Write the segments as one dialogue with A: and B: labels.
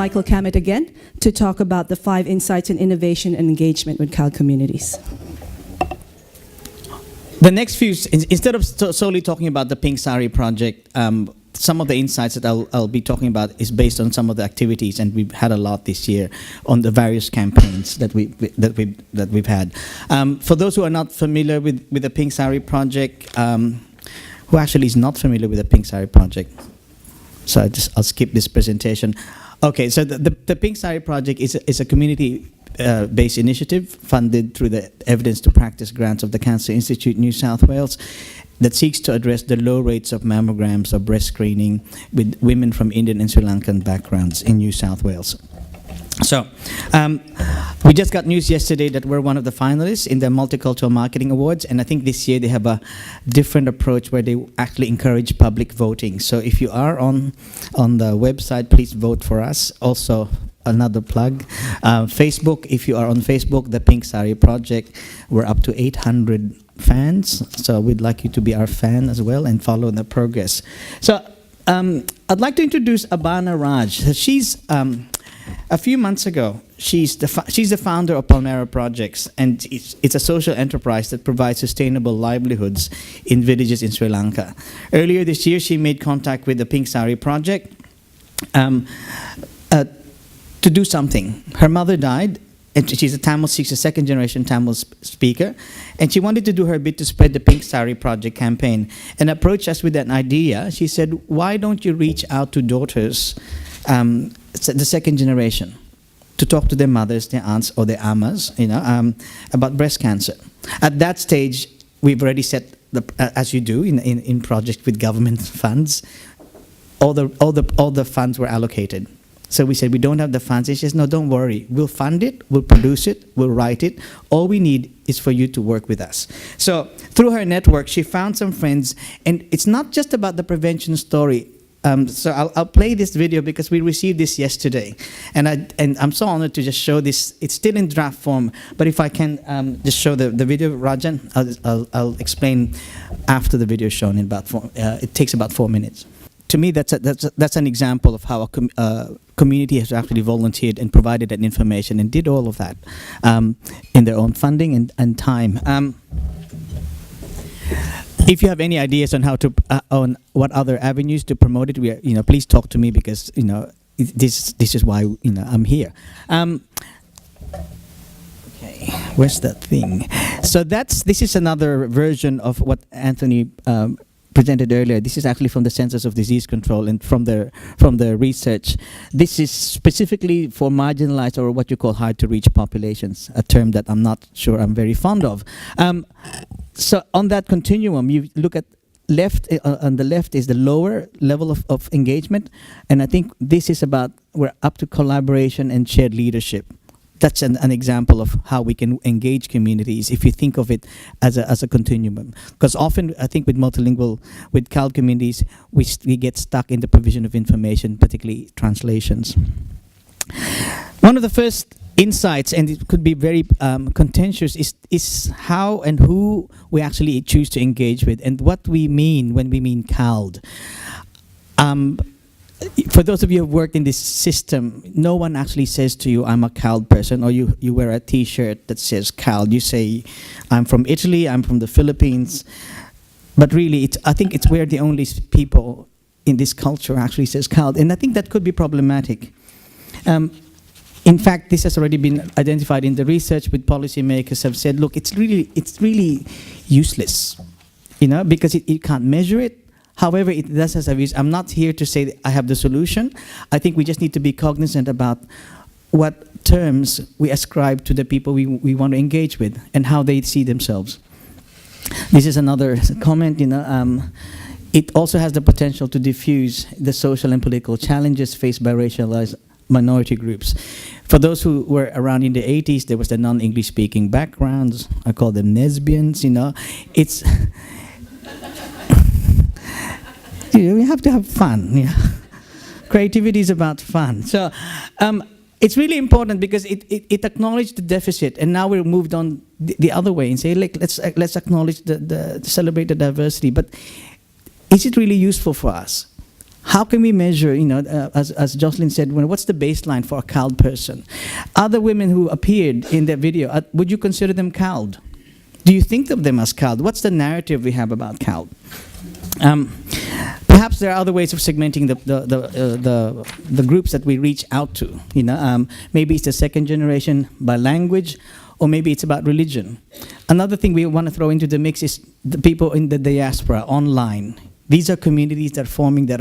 A: Michael Cammett again to talk about the 5 insights in innovation and engagement with CALD communities.
B: The next few, instead of solely talking about the Pink Sari project, some of the insights that I'll be talking about is based on some of the activities, and we've had a lot this year on the various campaigns that we've had. For those who are not familiar with the Pink Sari project, who actually is not familiar with the Pink Sari project? So I'll skip this presentation. Okay, so the Pink Sari project is a community-based initiative funded through the Evidence to Practice grants of the Cancer Institute New South Wales that seeks to address the low rates of mammograms or breast screening with women from Indian and Sri Lankan backgrounds in New South Wales. So, we just got news yesterday that we're one of the finalists in the Multicultural Marketing Awards, and I think this year they have a different approach where they actually encourage public voting. So if you are on the website, please vote for us. Also, another plug, Facebook, if you are on Facebook, the Pink Sari Project, we're up to 800 fans, so we'd like you to be our fan as well and follow the progress. So, I'd like to introduce Abana Raj. She's... a few months ago, she's the founder of Palmera Projects, and it's a social enterprise that provides sustainable livelihoods in villages in Sri Lanka. Earlier this year, she made contact with the Pink Sari Project to do something. Her mother died, and she's a second generation Tamil speaker, and she wanted to do her bit to spread the Pink Sari Project campaign, and approached us with an idea. She said, why don't you reach out to daughters, the second generation, to talk to their mothers, their aunts, or their amas, about breast cancer. At that stage, we've already set, as you do in projects with government funds, all the funds were allocated. So we said, we don't have the funds. She says, no, don't worry. We'll fund it, we'll produce it, we'll write it. All we need is for you to work with us. So through her network, she found some friends, and it's not just about the prevention story. So I'll play this video because we received this yesterday, and I'm so honored to just show this. It's still in draft form, but if I can just show the video, Rajan, I'll explain after the video is shown in about it takes about 4 minutes. To me, that's an example of how a community has actually volunteered and provided that information and did all of that in their own funding and time. If you have any ideas on how to, on what other avenues to promote it, please talk to me, because this is why I'm here. Okay, where's that thing? So this is another version of what Anthony presented earlier. This is actually from the Centers of Disease Control and from the research. This is specifically for marginalized, or what you call hard to reach populations, a term that I'm not sure I'm very fond of. So on that continuum, you look at on the left is the lower level of engagement, and I think this is about, we're up to collaboration and shared leadership. That's an example of how we can engage communities if you think of it as a continuum. Because often, I think with multilingual, with CALD communities, we get stuck in the provision of information, particularly translations. One of the first insights, and it could be very contentious, is how and who we actually choose to engage with, and what we mean when we mean CALD. For those of you who have worked in this system, no one actually says to you, I'm a CALD person, or you wear a t-shirt that says CALD. You say, I'm from Italy, I'm from the Philippines. But really, I think we're the only people in this culture actually says CALD, and I think that could be problematic. In fact, this has already been identified in the research, with policymakers have said, look, it's really useless, because you can't measure it. However, it does have a use. I'm not here to say that I have the solution. I think we just need to be cognizant about what terms we ascribe to the people we want to engage with and how they see themselves. This is another comment, it also has the potential to diffuse the social and political challenges faced by racialized minority groups. For those who were around in the 80s, there was the non-English speaking backgrounds. I call them lesbians, It's... we have to have fun. Creativity is about fun. So it's really important because it acknowledged the deficit, and now we're moved on the other way and say, let's acknowledge celebrate the diversity. But is it really useful for us? How can we measure, as Jocelyn said, what's the baseline for a CALD person? Other women who appeared in that video, would you consider them CALD? Do you think of them as CALD? What's the narrative we have about CALD? Perhaps there are other ways of segmenting the groups that we reach out to. Maybe it's the second generation by language, or maybe it's about religion. Another thing we want to throw into the mix is the people in the diaspora, online. These are communities that are forming they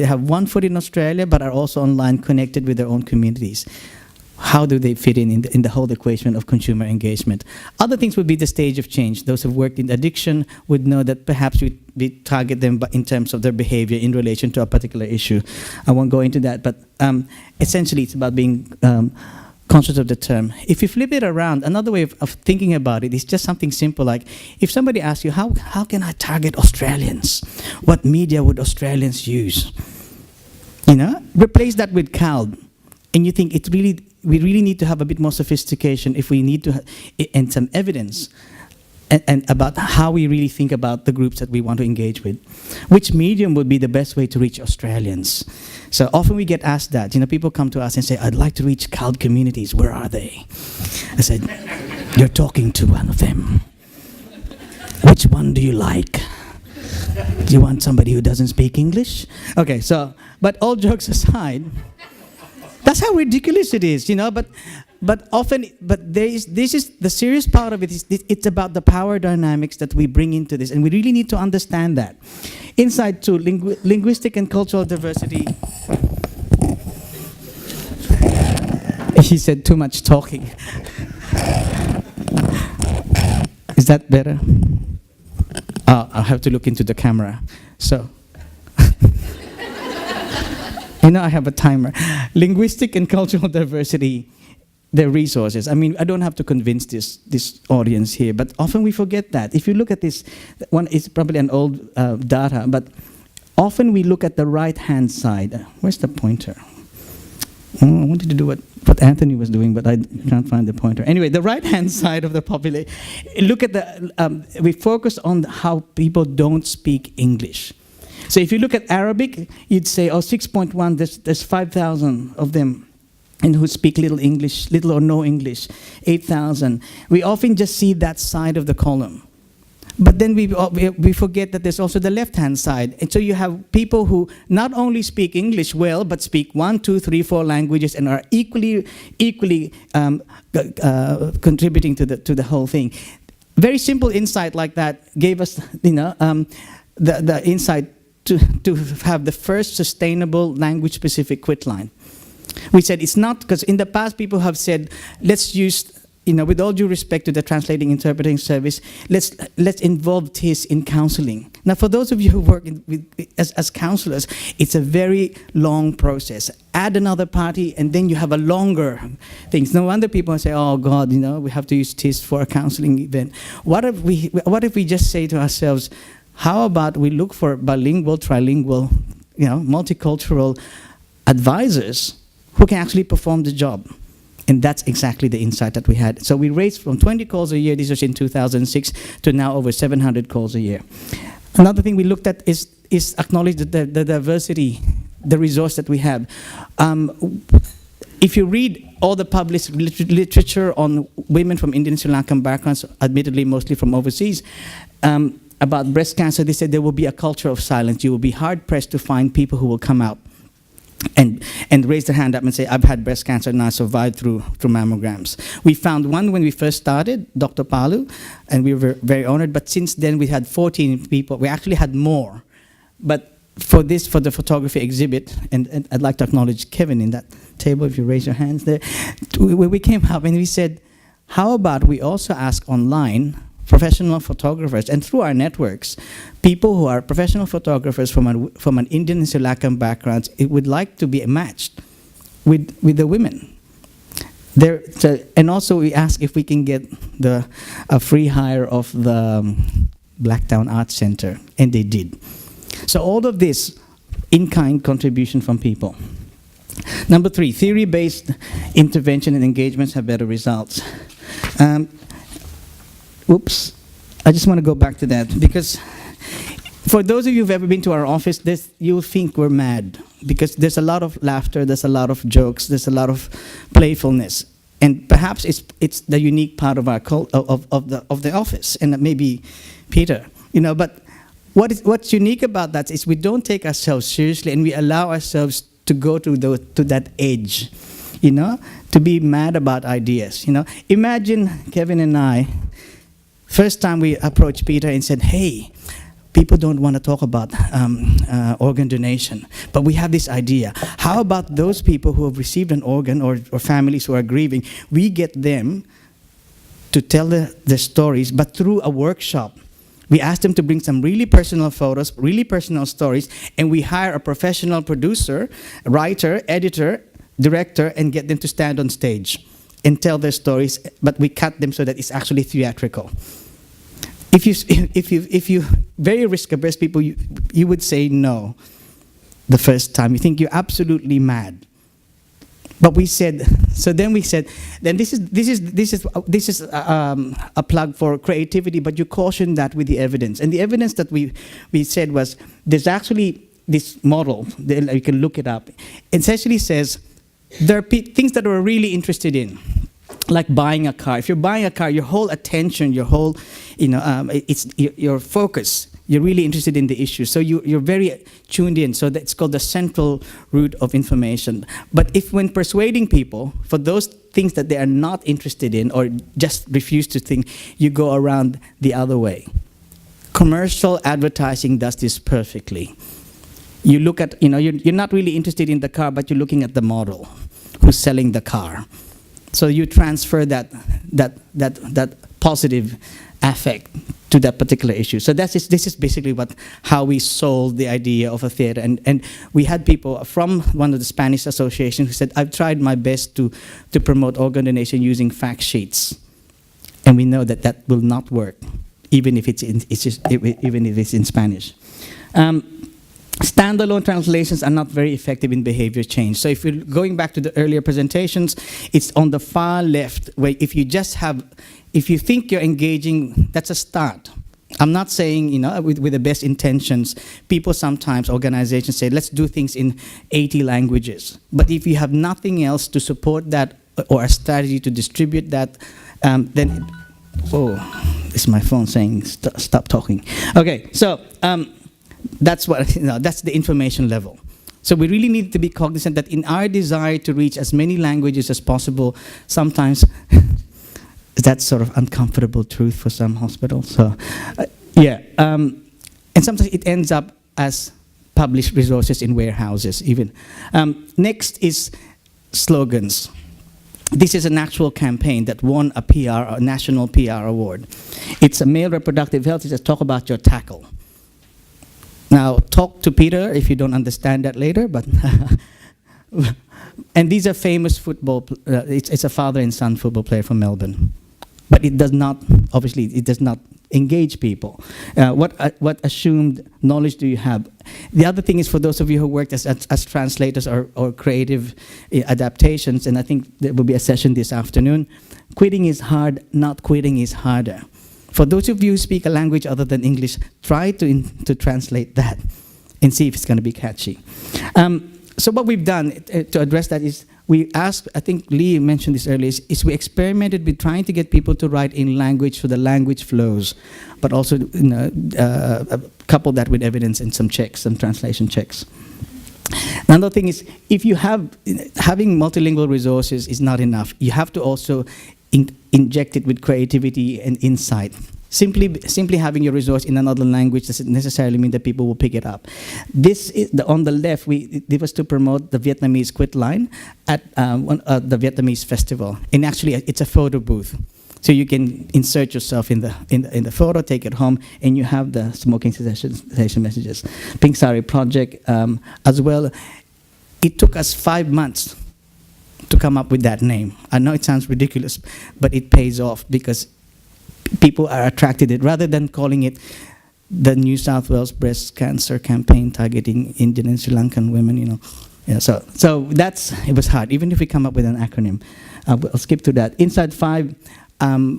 B: have one foot in Australia, but are also online connected with their own communities. How do they fit in the whole equation of consumer engagement? Other things would be the stage of change. Those who have worked in addiction would know that perhaps we target them in terms of their behavior in relation to a particular issue. I won't go into that, but essentially it's about being conscious of the term. If you flip it around, another way of thinking about it is just something simple like, if somebody asks you, how can I target Australians? What media would Australians use? Replace that with CALD. And you think we really need to have a bit more sophistication if we need to, and some evidence and about how we really think about the groups that we want to engage with. Which medium would be the best way to reach Australians? So often we get asked that. People come to us and say, I'd like to reach CALD communities. Where are they? I said, you're talking to one of them. Which one do you like? Do you want somebody who doesn't speak English? Okay, but all jokes aside, that's how ridiculous it is, But often, this is the serious part of it. It's about the power dynamics that we bring into this, and we really need to understand that. Inside to linguistic and cultural diversity. He said too much talking. Is that better? I'll have to look into the camera. So. I have a timer. Linguistic and cultural diversity, they're resources. I don't have to convince this audience here, but often we forget that. If you look at this one, it's probably an old data, but often we look at the right-hand side. Where's the pointer? I wanted to do what Anthony was doing, but I can't find the pointer. Anyway, the right-hand side of the population, look at we focus on how people don't speak English. So if you look at Arabic, you'd say, 6.1, there's 5,000 of them and who speak little or no English, 8,000. We often just see that side of the column. But then we forget that there's also the left-hand side. And so you have people who not only speak English well, but speak 1, 2, 3, 4 languages and are equally contributing to the whole thing. Very simple insight like that gave us, the insight to have the first sustainable language-specific quit line. We said it's not, because in the past people have said, let's use, with all due respect to the translating interpreting service, let's involve TIS in counseling. Now, for those of you who work as counselors, it's a very long process. Add another party, and then you have a longer thing. No wonder people say, oh God, we have to use TIS for a counseling event. What if we just say to ourselves, how about we look for bilingual, trilingual, multicultural advisors who can actually perform the job? And that's exactly the insight that we had. So we raised from 20 calls a year, this was in 2006, to now over 700 calls a year. Another thing we looked at is acknowledge the diversity, the resource that we have. If you read all the published literature on women from Indian and Sri Lankan backgrounds, admittedly mostly from overseas, about breast cancer, they said there will be a culture of silence. You will be hard-pressed to find people who will come out and raise their hand up and say, I've had breast cancer and I survived through mammograms. We found one when we first started, Dr. Palu, and we were very honored. But since then, we had 14 people. We actually had more. But for the photography exhibit, and I'd like to acknowledge Kevin in that table, if you raise your hands there, we came up and we said, how about we also ask online professional photographers, and through our networks, people who are professional photographers from an Indian and Sri Lankan background, it would like to be matched with the women. And also we ask if we can get a free hire of the Blacktown Arts Center, and they did. So all of this in-kind contribution from people. Number 3, theory-based intervention and engagements have better results. Oops, I just want to go back to that, because For those of you who've ever been to our office, you'll think we're mad because there's a lot of laughter, there's a lot of jokes, there's a lot of playfulness, and perhaps it's the unique part of our of the office, and maybe Peter, But what's unique about that is we don't take ourselves seriously, and we allow ourselves to go to that edge, to be mad about ideas. Imagine Kevin and I, first time we approached Peter and said, "Hey, people don't want to talk about organ donation, but we have this idea. How about those people who have received an organ or families who are grieving? We get them to tell their stories, but through a workshop. We ask them to bring some really personal photos, really personal stories, and we hire a professional producer, writer, editor, director, and get them to stand on stage and tell their stories, but we cut them so that it's actually theatrical." If you very risk-averse people, you would say no the first time. You think you're absolutely mad. But we said, then this is a plug for creativity, but you caution that with the evidence. And the evidence that we said was, there's actually this model, you can look it up. It essentially says, there are things that we're really interested in, like buying a car. If you're buying a car, your whole attention, your whole, it's your focus. You're really interested in the issue, so you're very tuned in. So that's called the central route of information. But if when persuading people for those things that they are not interested in or just refuse to think, you go around the other way. Commercial advertising does this perfectly. You look at, you're not really interested in the car, but you're looking at the model who's selling the car. So you transfer that positive affect to that particular issue. So this is basically how we sold the idea of a theater. And we had people from one of the Spanish associations who said, "I've tried my best to promote organ donation using fact sheets, and we know that will not work, even if it's in Spanish." Standalone translations are not very effective in behavior change. So if you're going back to the earlier presentations, it's on the far left, where if you think you're engaging, that's a start. I'm not saying, with the best intentions, people sometimes, organizations say, let's do things in 80 languages. But if you have nothing else to support that or a strategy to distribute that, then, it's my phone saying, stop talking. Okay, so, that's the information level. So we really need to be cognizant that in our desire to reach as many languages as possible, sometimes that's sort of uncomfortable truth for some hospitals. So, and sometimes it ends up as published resources in warehouses even. Next is slogans. This is an actual campaign that won a national PR award. It's a male reproductive health. It says, talk about your tackle. Now, talk to Peter if you don't understand that later, but and these are famous football, it's a father and son football player from Melbourne. But it does not engage people. What assumed knowledge do you have? The other thing is, for those of you who worked as translators or creative adaptations, and I think there will be a session this afternoon, quitting is hard, not quitting is harder. For those of you who speak a language other than English, try to translate that and see if it's going to be catchy. So what we've done to address that is we asked, I think Lee mentioned this earlier, is we experimented with trying to get people to write in language so the language flows, but also couple that with evidence and some translation checks. Another thing is, if you having multilingual resources is not enough, you have to also inject it with creativity and insight. Simply having your resource in another language doesn't necessarily mean that people will pick it up. This is on the left. It was to promote the Vietnamese Quit line at the Vietnamese festival, and actually it's a photo booth, so you can insert yourself in the photo, take it home, and you have the smoking cessation messages. Pink Sari project as well. It took us 5 months to come up with that name. I know it sounds ridiculous, but it pays off because people are attracted to it, rather than calling it the New South Wales Breast Cancer Campaign targeting Indian and Sri Lankan women, So it was hard, even if we come up with an acronym. I'll skip to that. Inside 5,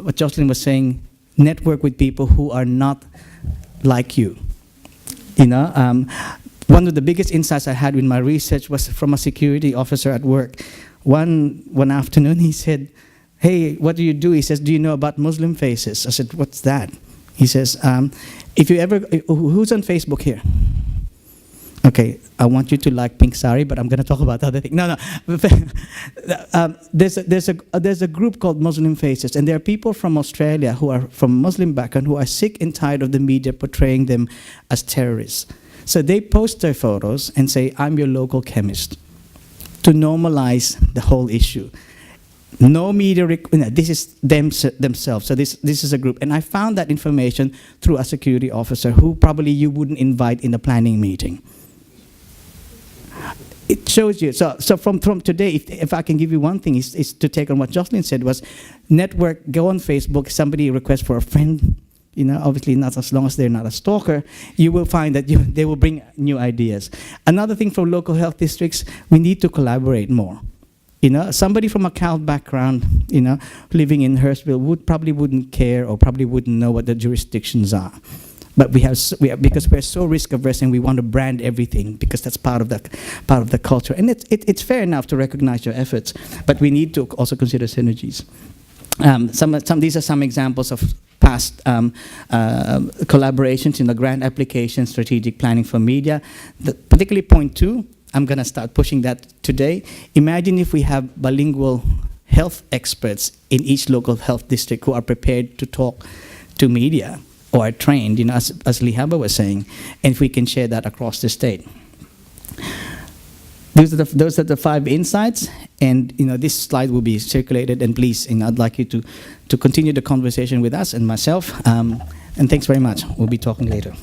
B: what Jocelyn was saying, network with people who are not like you. One of the biggest insights I had in my research was from a security officer at work. One afternoon, he said, "Hey, what do you do?" He says, "Do you know about Muslim faces?" I said, "What's that?" He says, who's on Facebook here? Okay, I want you to like pink sari, but I'm going to talk about other things. No. There's a group called Muslim Faces, and there are people from Australia who are from Muslim background who are sick and tired of the media portraying them as terrorists. So they post their photos and say, "I'm your local chemist," to normalize the whole issue. No media, this is themselves. So this is a group. And I found that information through a security officer who probably you wouldn't invite in a planning meeting. It shows you. So from today, if I can give you one thing, is to take on what Jocelyn said, was network, go on Facebook, somebody requests for a friend, obviously not as long as they're not a stalker, you will find that they will bring new ideas. Another thing for local health districts, we need to collaborate more. Somebody from a CALD background, living in Hurstville probably wouldn't care or probably wouldn't know what the jurisdictions are. But because we're so risk averse and we want to brand everything because that's part of the culture. And it's fair enough to recognize your efforts, but we need to also consider synergies. These are some examples of past collaborations in the grant application, strategic planning for media. Particularly point 2, I'm going to start pushing that today. Imagine if we have bilingual health experts in each local health district who are prepared to talk to media or are trained, as Lihaba was saying, and if we can share that across the state. Those are the 5 insights, and this slide will be circulated, and please, I'd like you to continue the conversation with us and myself, and thanks very much. We'll be talking later.